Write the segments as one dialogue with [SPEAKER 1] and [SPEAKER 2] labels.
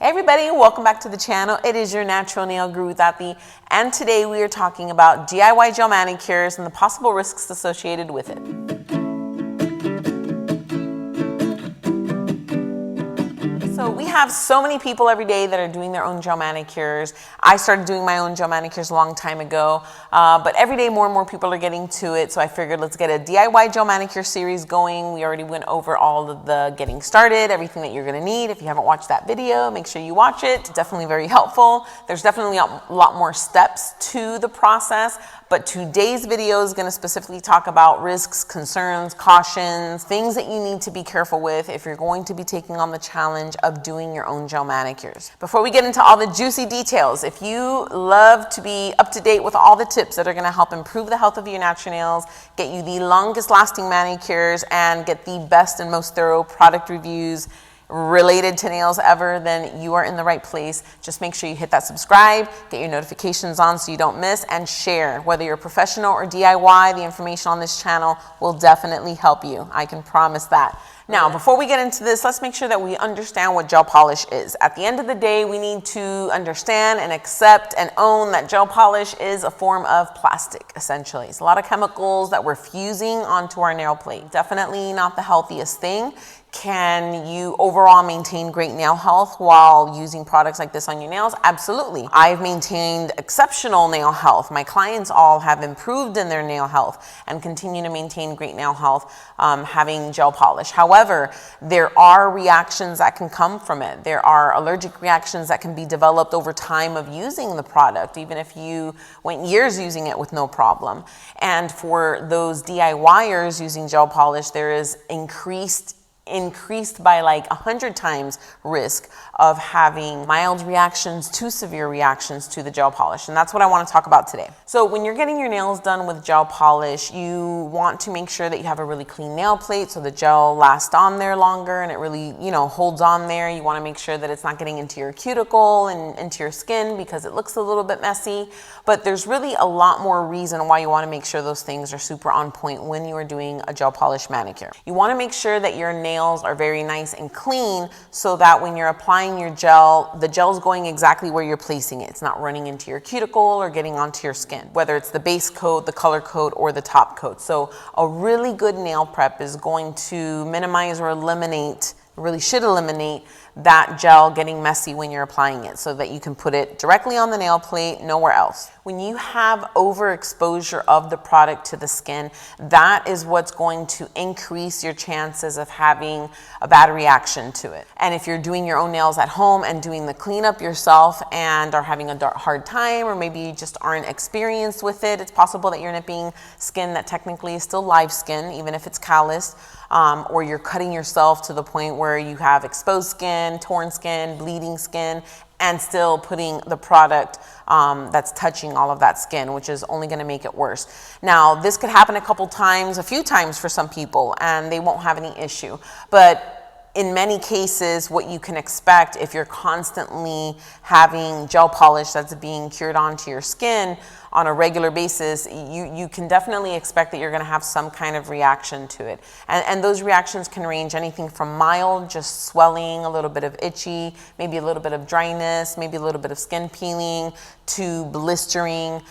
[SPEAKER 1] Hey everybody, welcome back to the channel. It is your natural nail guru Tati, and today we are talking about DIY gel manicures and the possible risks associated with it. So we have so many people every day that are doing their own gel manicures. I started doing my own gel manicures a long time ago, but every day more and more people are getting to it. So I figured let's get a DIY gel manicure series going. We already went over all of the getting started, everything that you're gonna need. If you haven't watched that video, make sure you watch it. Definitely very helpful. There's definitely a lot more steps to the process, but today's video is gonna specifically talk about risks, concerns, cautions, things that you need to be careful with if you're going to be taking on the challenge of doing your own gel manicures. Before we get into all the juicy details, if you love to be up to date with all the tips that are gonna help improve the health of your natural nails, get you the longest lasting manicures, and get the best and most thorough product reviews related to nails ever, then you are in the right place. Just make sure you hit that subscribe, get your notifications on so you don't miss, and share. Whether you're professional or DIY, the information on this channel will definitely help you. I can promise that. Now, before we get into this, let's make sure that we understand what gel polish is. At the end of the day, we need to understand and accept and own that gel polish is a form of plastic, essentially. It's a lot of chemicals that we're fusing onto our nail plate. Definitely not the healthiest thing. Can you overall maintain great nail health while using products like this on your nails? Absolutely. I've maintained exceptional nail health. My clients all have improved in their nail health and continue to maintain great nail health having gel polish. However, there are reactions that can come from it. There are allergic reactions that can be developed over time of using the product, even if you went years using it with no problem. And for those DIYers using gel polish, there is increased by like 100 times risk of having mild reactions to severe reactions to the gel polish. And that's what I want to talk about today. So when you're getting your nails done with gel polish, you want to make sure that you have a really clean nail plate so the gel lasts on there longer and it really, holds on there. You want to make sure that it's not getting into your cuticle and into your skin because it looks a little bit messy. But there's really a lot more reason why you want to make sure those things are super on point when you are doing a gel polish manicure. You want to make sure that your nails are very nice and clean so that when you're applying your gel, the gel's going exactly where you're placing it. It's not running into your cuticle or getting onto your skin, whether it's the base coat, the color coat, or the top coat. So a really good nail prep is going to minimize or eliminate, really should eliminate that gel getting messy when you're applying it so that you can put it directly on the nail plate, nowhere else. When you have overexposure of the product to the skin, that is what's going to increase your chances of having a bad reaction to it. And if you're doing your own nails at home and doing the cleanup yourself and are having a hard time, or maybe you just aren't experienced with it, it's possible that you're nipping skin that technically is still live skin, even if it's calloused, or you're cutting yourself to the point where you have exposed skin, torn skin, bleeding skin, and still putting the product that's touching all of that skin, which is only gonna make it worse. Now, this could happen a few times for some people, and they won't have any issue. But in many cases, what you can expect if you're constantly having gel polish that's being cured onto your skin on a regular basis, you can definitely expect that you're gonna have some kind of reaction to it. And those reactions can range anything from mild, just swelling, a little bit of itchy, maybe a little bit of dryness, maybe a little bit of skin peeling, to blistering,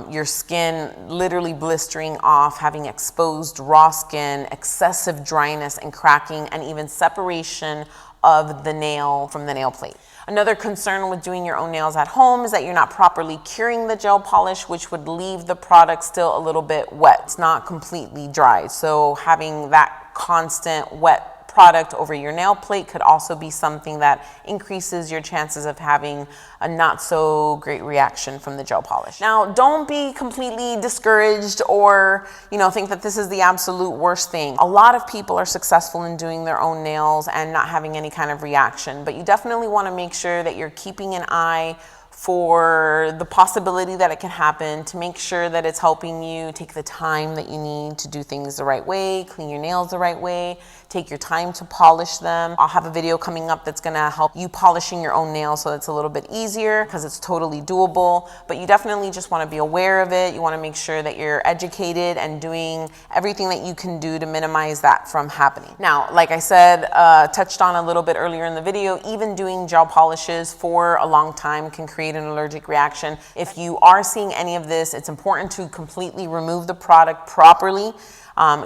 [SPEAKER 1] your skin literally blistering off, having exposed raw skin, excessive dryness and cracking, and even separation of the nail from the nail plate. Another concern with doing your own nails at home is that you're not properly curing the gel polish, which would leave the product still a little bit wet. It's not completely dry. So having that constant wet product over your nail plate could also be something that increases your chances of having a not so great reaction from the gel polish. Now, don't be completely discouraged or think that this is the absolute worst thing. A lot of people are successful in doing their own nails and not having any kind of reaction, but you definitely want to make sure that you're keeping an eye for the possibility that it can happen, to make sure that it's helping you take the time that you need to do things the right way, clean your nails the right way, take your time to polish them. I'll have a video coming up that's gonna help you polishing your own nails so it's a little bit easier because it's totally doable. But you definitely just wanna be aware of it. You wanna make sure that you're educated and doing everything that you can do to minimize that from happening. Now, like I said, touched on a little bit earlier in the video, even doing gel polishes for a long time can create an allergic reaction. If you are seeing any of this, it's important to completely remove the product properly.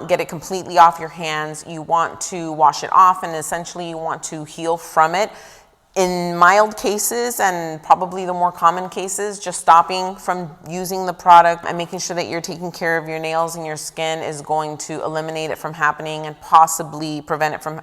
[SPEAKER 1] Get it completely off your hands. You want to wash it off, and essentially you want to heal from it. In mild cases, and probably the more common cases, just stopping from using the product and making sure that you're taking care of your nails and your skin is going to eliminate it from happening and possibly prevent it from,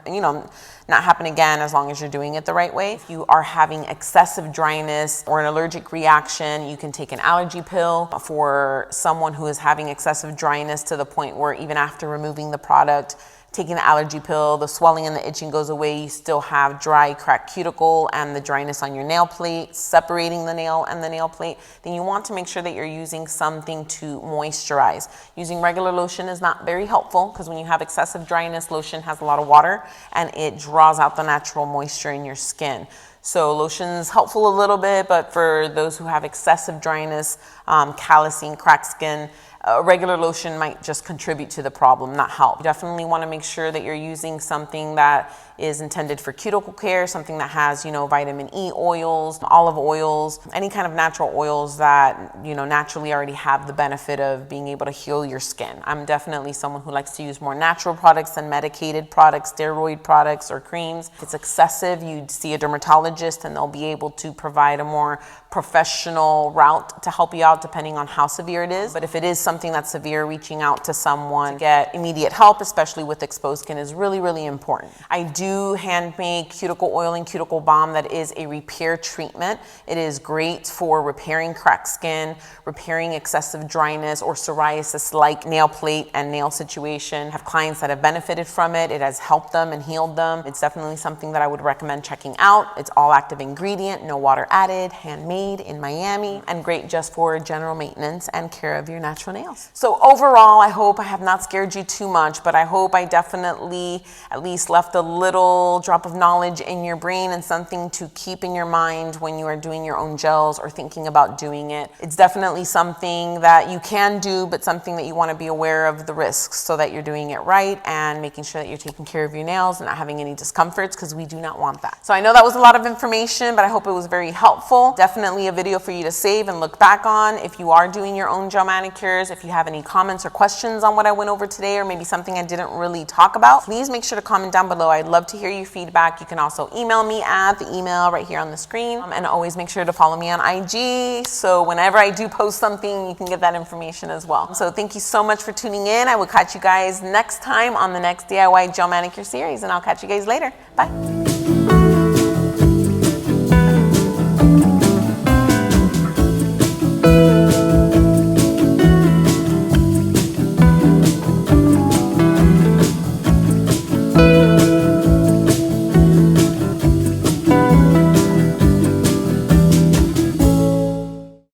[SPEAKER 1] not happen again, as long as you're doing it the right way. If you are having excessive dryness or an allergic reaction, you can take an allergy pill. For someone who is having excessive dryness to the point where even after removing the product, taking the allergy pill, the swelling and the itching goes away, you still have dry, cracked cuticle and the dryness on your nail plate, separating the nail and the nail plate, then you want to make sure that you're using something to moisturize. Using regular lotion is not very helpful because when you have excessive dryness, lotion has a lot of water and it draws out the natural moisture in your skin. So lotion's helpful a little bit, but for those who have excessive dryness, callousing, cracked skin, regular lotion might just contribute to the problem, not help. You definitely want to make sure that you're using something that is intended for cuticle care, something that has, vitamin E oils, olive oils, any kind of natural oils that, naturally already have the benefit of being able to heal your skin. I'm definitely someone who likes to use more natural products than medicated products, steroid products, or creams. If it's excessive, you'd see a dermatologist and they'll be able to provide a more professional route to help you out depending on how severe it is. But if it is something that's severe, reaching out to someone to get immediate help, especially with exposed skin, is really, really important. I do handmade cuticle oil and cuticle balm that is a repair treatment. It is great for repairing cracked skin, repairing excessive dryness or psoriasis-like nail plate and nail situation. I have clients that have benefited from it. It has helped them and healed them. It's definitely something that I would recommend checking out. It's all active ingredient, no water added, handmade in Miami, and great just for general maintenance and care of your natural nails. So overall, I hope I have not scared you too much, but I hope I definitely at least left a little drop of knowledge in your brain and something to keep in your mind when you are doing your own gels or thinking about doing it. It's definitely something that you can do, but something that you want to be aware of the risks so that you're doing it right and making sure that you're taking care of your nails and not having any discomforts, because we do not want that. So I know that was a lot of information, but I hope it was very helpful. Definitely a video for you to save and look back on if you are doing your own gel manicures. If you have any comments or questions on what I went over today, or maybe something I didn't really talk about, please make sure to comment down below. I'd love to hear your feedback. You can also email me at the email right here on the screen, and always make sure to follow me on IG, so whenever I do post something, you can get that information as well. So thank you so much for tuning in. I will catch you guys next time on the next DIY gel manicure series, and I'll catch you guys later. Bye.